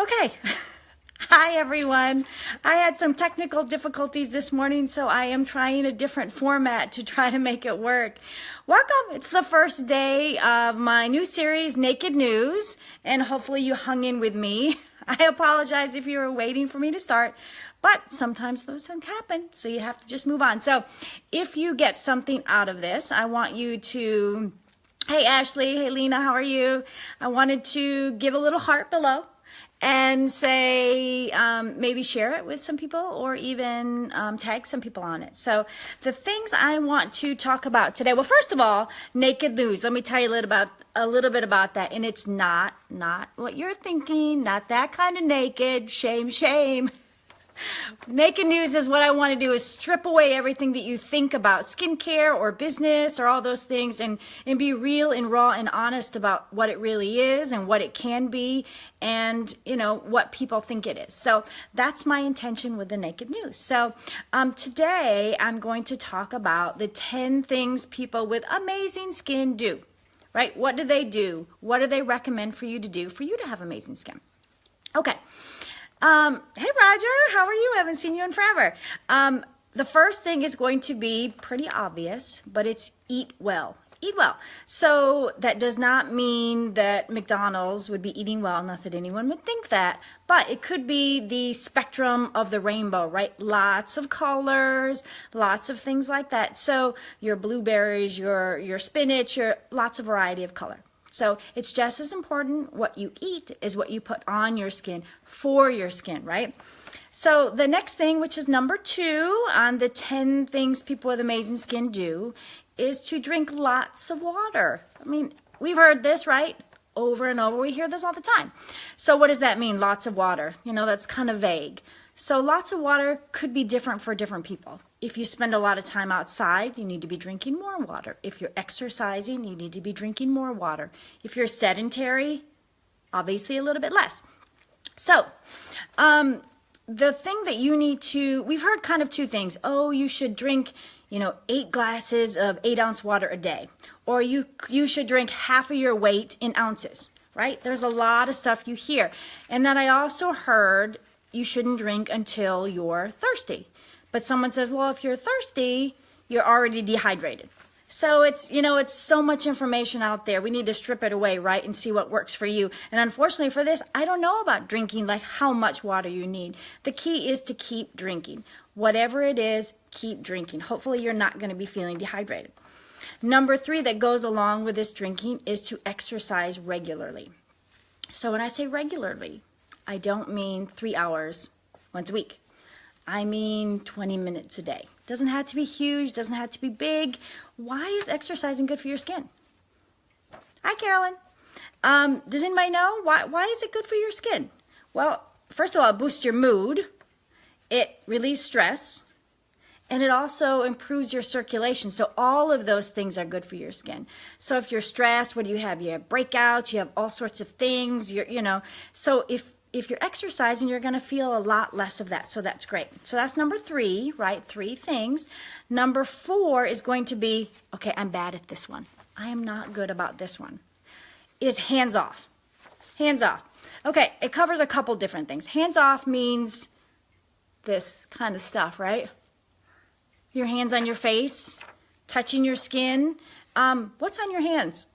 Okay. Hi, everyone. I had some technical difficulties this morning, so I am trying a different format to try to make it work. Welcome. It's the first day of my new series, Naked News, and hopefully you hung in with me. I apologize if you were waiting for me to start, but sometimes those things happen, so you have to just move on. So if you get something out of this, I want you to, hey, Ashley, hey, Lena, how are you? I wanted to give a little heart below and say, maybe share it with some people or even tag some people on it. So the things I want to talk about today, well, first of all, naked news. Let me tell you a little bit about that. And it's not what you're thinking, not that kind of naked, shame, shame. Naked news is what I want to do is strip away everything that you think about skincare or business or all those things and be real and raw and honest about what it really is and what it can be and, you know, what people think it is. So that's my intention with the naked news. So today I'm going to talk about the 10 things people with amazing skin do, right? What do they do? What do they recommend for you to do for you to have amazing skin? Okay. Hey, Roger, how are you? I haven't seen you in forever. The first thing is going to be pretty obvious, but it's eat well. Eat well. So that does not mean that McDonald's would be eating well, not that anyone would think that, but it could be the spectrum of the rainbow, right? Lots of colors, lots of things like that. So your blueberries, your spinach, lots of variety of color. So it's just as important what you eat is what you put on your skin for your skin, right? So the next thing, which is number 2 on the 10 things people with amazing skin do, is to drink lots of water. I mean, we've heard this, right? Over and over. We hear this all the time. So what does that mean, lots of water? You know, that's kind of vague. So lots of water could be different for different people. If you spend a lot of time outside, you need to be drinking more water. If you're exercising, you need to be drinking more water. If you're sedentary, obviously a little bit less. So the thing that you need to, we've heard kind of 2 things. Oh, you should drink, 8 glasses of 8-ounce water a day. Or you should drink half of your weight in ounces, right? There's a lot of stuff you hear. And then I also heard you shouldn't drink until you're thirsty. But someone says, well, if you're thirsty, you're already dehydrated. So it's so much information out there. We need to strip it away, right, and see what works for you. And unfortunately for this, I don't know about drinking, like how much water you need. The key is to keep drinking. Whatever it is, keep drinking. Hopefully you're not going to be feeling dehydrated. Number 3 that goes along with this drinking is to exercise regularly. So when I say regularly, I don't mean 3 hours once a week. I mean 20 minutes a day. Doesn't have to be huge, doesn't have to be big. Why is exercising good for your skin? Hi, Carolyn. Does anybody know why is it good for your skin? Well, first of all, it boosts your mood. It relieves stress. And it also improves your circulation. So all of those things are good for your skin. So if you're stressed, what do you have? You have breakouts, you have all sorts of things, So if you're exercising, you're going to feel a lot less of that. So that's great. So that's number 3, right? 3 things. Number 4 is going to be, okay, I'm bad at this one. I am not good about this one, is hands off. Hands off. Okay, it covers a couple different things. Hands off means this kind of stuff, right? Your hands on your face, touching your skin. What's on your hands?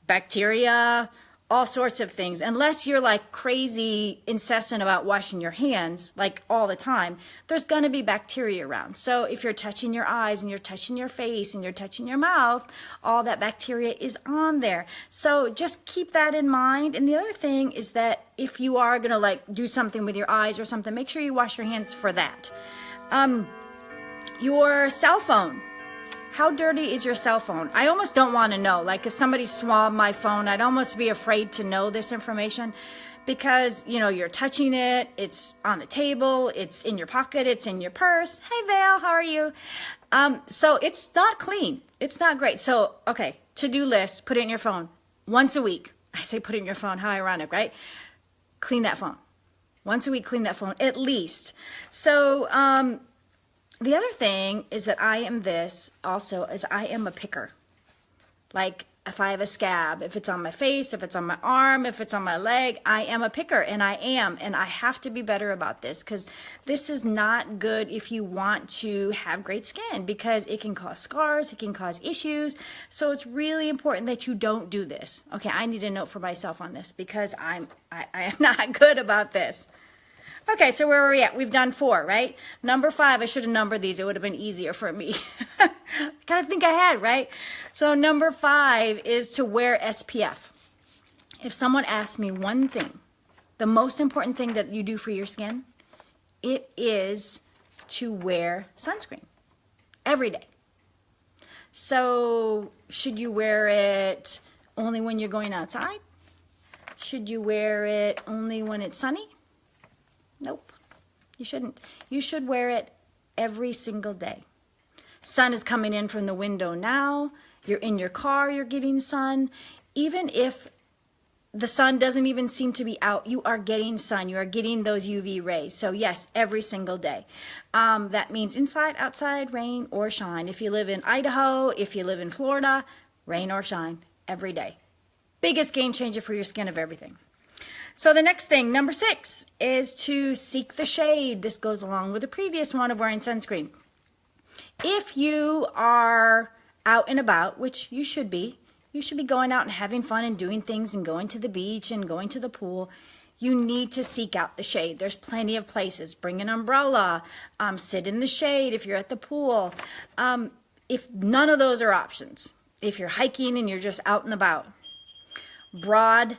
Bacteria, all sorts of things. Unless you're like crazy incessant about washing your hands like all the time, there's going to be bacteria around. So if you're touching your eyes and you're touching your face and you're touching your mouth, all that bacteria is on there. So just keep that in mind. And the other thing is that if you are going to like do something with your eyes or something, make sure you wash your hands for that. Your cell phone. How dirty is your cell phone? I almost don't want to know. Like if somebody swabbed my phone, I'd almost be afraid to know this information because, you're touching it. It's on the table. It's in your pocket. It's in your purse. Hey, Val, how are you? So it's not clean. It's not great. So, okay, to-do list, put it in your phone once a week. I say put it in your phone. How ironic, right? Clean that phone. Once a week, clean that phone at least. So, the other thing is that I am a picker. Like if I have a scab, if it's on my face, if it's on my arm, if it's on my leg, I am a picker, and I have to be better about this, because this is not good if you want to have great skin, because it can cause scars, it can cause issues. So it's really important that you don't do this. Okay, I need a note for myself on this, because I am not good about this. Okay, so where are we at? We've done 4, right? Number 5, I should have numbered these. It would have been easier for me. Kind of think ahead, right? So number 5 is to wear SPF. If someone asks me one thing, the most important thing that you do for your skin, it is to wear sunscreen every day. So should you wear it only when you're going outside? Should you wear it only when it's sunny? Nope, you shouldn't. You should wear it every single day. Sun is coming in from the window now. You're in your car, you're getting sun. Even if the sun doesn't even seem to be out, you are getting sun. You are getting those UV rays. So yes, every single day. That means inside, outside, rain or shine. If you live in Idaho, if you live in Florida, rain or shine every day. Biggest game changer for your skin of everything. So the next thing, number 6, is to seek the shade. This goes along with the previous one of wearing sunscreen. If you are out and about, which you should be going out and having fun and doing things and going to the beach and going to the pool, you need to seek out the shade. There's plenty of places. Bring an umbrella, sit in the shade if you're at the pool. If none of those are options, if you're hiking and you're just out and about, broad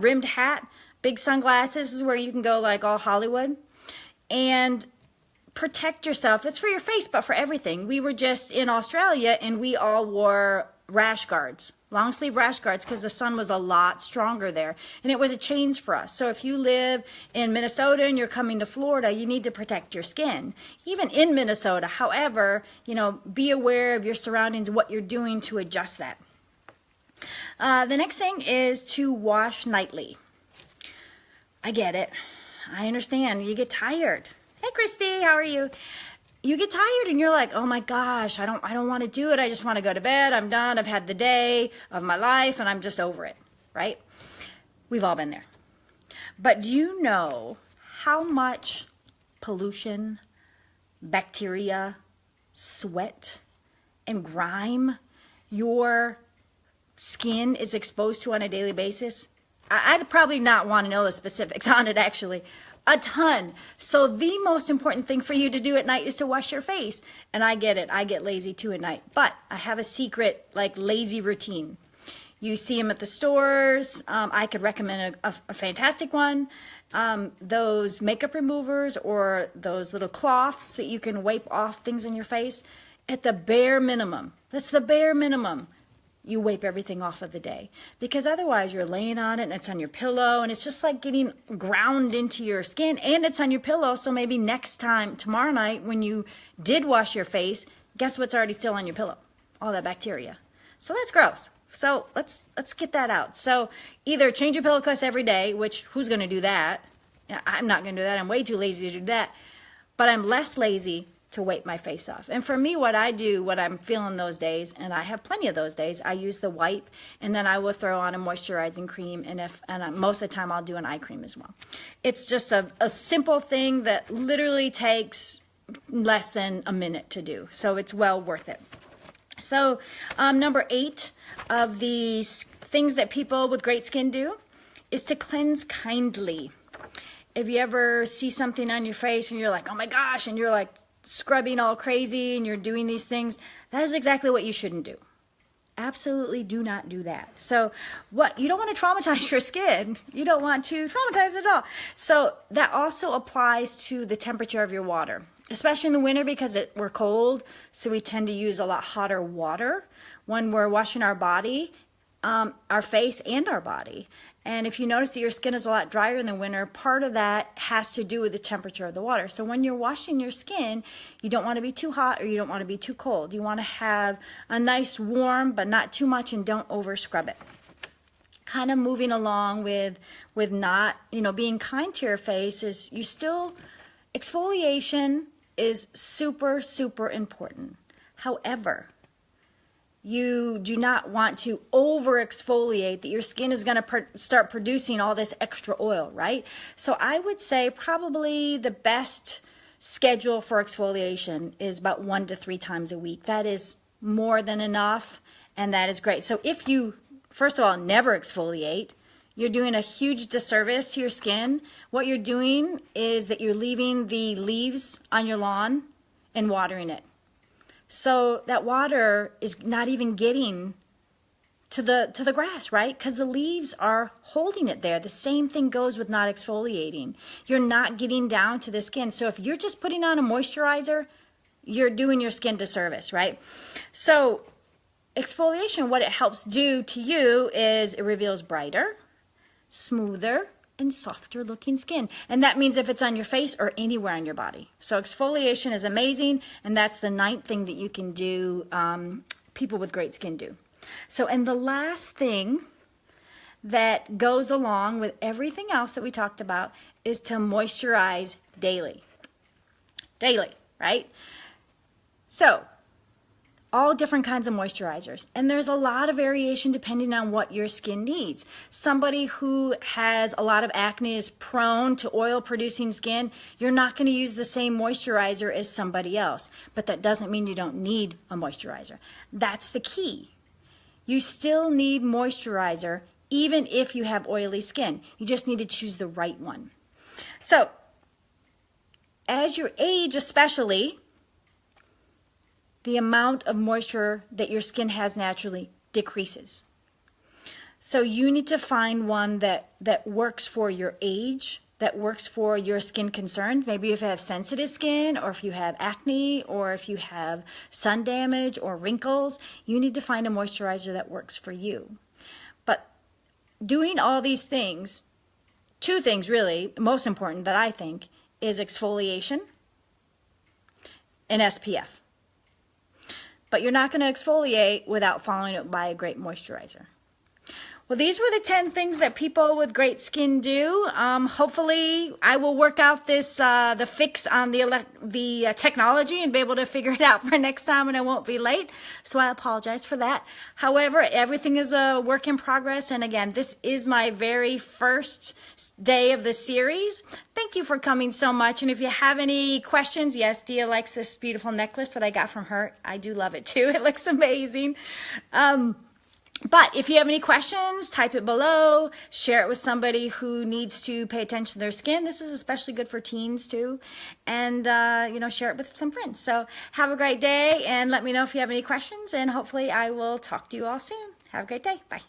rimmed hat, big sunglasses is where you can go like all Hollywood, and protect yourself. It's for your face, but for everything. We were just in Australia and we all wore rash guards, long sleeve rash guards, because the sun was a lot stronger there, and it was a change for us. So if you live in Minnesota and you're coming to Florida, you need to protect your skin, even in Minnesota. However, be aware of your surroundings, what you're doing to adjust that. The next thing is to wash nightly. I get it. I understand. You get tired. Hey, Christy, how are you? You get tired and you're like, oh my gosh, I don't want to do it. I just want to go to bed. I'm done. I've had the day of my life and I'm just over it, right? We've all been there. But do you know how much pollution, bacteria, sweat, and grime your skin is exposed to on a daily basis? I'd probably not want to know the specifics on it, actually. A ton. So the most important thing for you to do at night is to wash your face. And I get it. I get lazy too at night. But I have a secret, lazy routine. You see them at the stores. I could recommend a fantastic one. Those makeup removers or those little cloths that you can wipe off things in your face. At the bare minimum. That's the bare minimum. You wipe everything off of the day, because otherwise you're laying on it and it's on your pillow and it's just like getting ground into your skin, and it's on your pillow. So maybe next time, tomorrow night, when you did wash your face, guess what's already still on your pillow? All that bacteria. So that's gross. So let's get that out. So either change your pillowcase every day, which who's going to do that? I'm not going to do that. I'm way too lazy to do that. But I'm less lazy to wipe my face off. And for me, what I do when I'm feeling those days, and I have plenty of those days, I use the wipe, and then I will throw on a moisturizing cream, and most of the time I'll do an eye cream as well. It's just a simple thing that literally takes less than a minute to do, so it's well worth it. So number 8 of the things that people with great skin do is to cleanse kindly. If you ever see something on your face and you're like, oh my gosh, and you're like scrubbing all crazy and you're doing these things, that is exactly what you shouldn't do. Absolutely do not do that. So you don't want to traumatize your skin. You don't want to traumatize it at all. So that also applies to the temperature of your water, especially in the winter, because we're cold. So we tend to use a lot hotter water when we're washing our body, our face and our body. And if you notice that your skin is a lot drier in the winter, part of that has to do with the temperature of the water. So when you're washing your skin, you don't want to be too hot or you don't want to be too cold. You want to have a nice warm, but not too much, and don't over scrub it. Kind of moving along with not, being kind to your face is exfoliation is super, super important. However, you do not want to over exfoliate, that your skin is going to start producing all this extra oil, right? So I would say probably the best schedule for exfoliation is about 1 to 3 times a week. That is more than enough, and that is great. So if you, first of all, never exfoliate, you're doing a huge disservice to your skin. What you're doing is that you're leaving the leaves on your lawn and watering it. So that water is not even getting to the grass, right? Because the leaves are holding it there. The same thing goes with not exfoliating. You're not getting down to the skin. So if you're just putting on a moisturizer, you're doing your skin disservice, right? So exfoliation, what it helps do to you is it reveals brighter, smoother, and softer looking skin. And that means if it's on your face or anywhere on your body. So exfoliation is amazing, and that's the 9th thing that you can do, people with great skin do. So, and the last thing that goes along with everything else that we talked about is to moisturize daily. Daily, right? So, all different kinds of moisturizers. And there's a lot of variation depending on what your skin needs. Somebody who has a lot of acne is prone to oil-producing skin. You're not going to use the same moisturizer as somebody else. But that doesn't mean you don't need a moisturizer. That's the key. You still need moisturizer even if you have oily skin. You just need to choose the right one. So, as you age especially, the amount of moisture that your skin has naturally decreases. So you need to find one that works for your age, that works for your skin concern. Maybe if you have sensitive skin, or if you have acne, or if you have sun damage or wrinkles, you need to find a moisturizer that works for you. But doing all these things, 2 things really, most important that I think, is exfoliation and SPF. But you're not going to exfoliate without following it by a great moisturizer. Well, these were the 10 things that people with great skin do. Hopefully, I will work out this the fix on the technology and be able to figure it out for next time, and I won't be late. So I apologize for that. However, everything is a work in progress. And again, this is my very first day of the series. Thank you for coming so much. And if you have any questions, yes, Dia likes this beautiful necklace that I got from her. I do love it too. It looks amazing. But if you have any questions, type it below, share it with somebody who needs to pay attention to their skin. This is especially good for teens too. And, share it with some friends. So have a great day, and let me know if you have any questions, and hopefully I will talk to you all soon. Have a great day. Bye.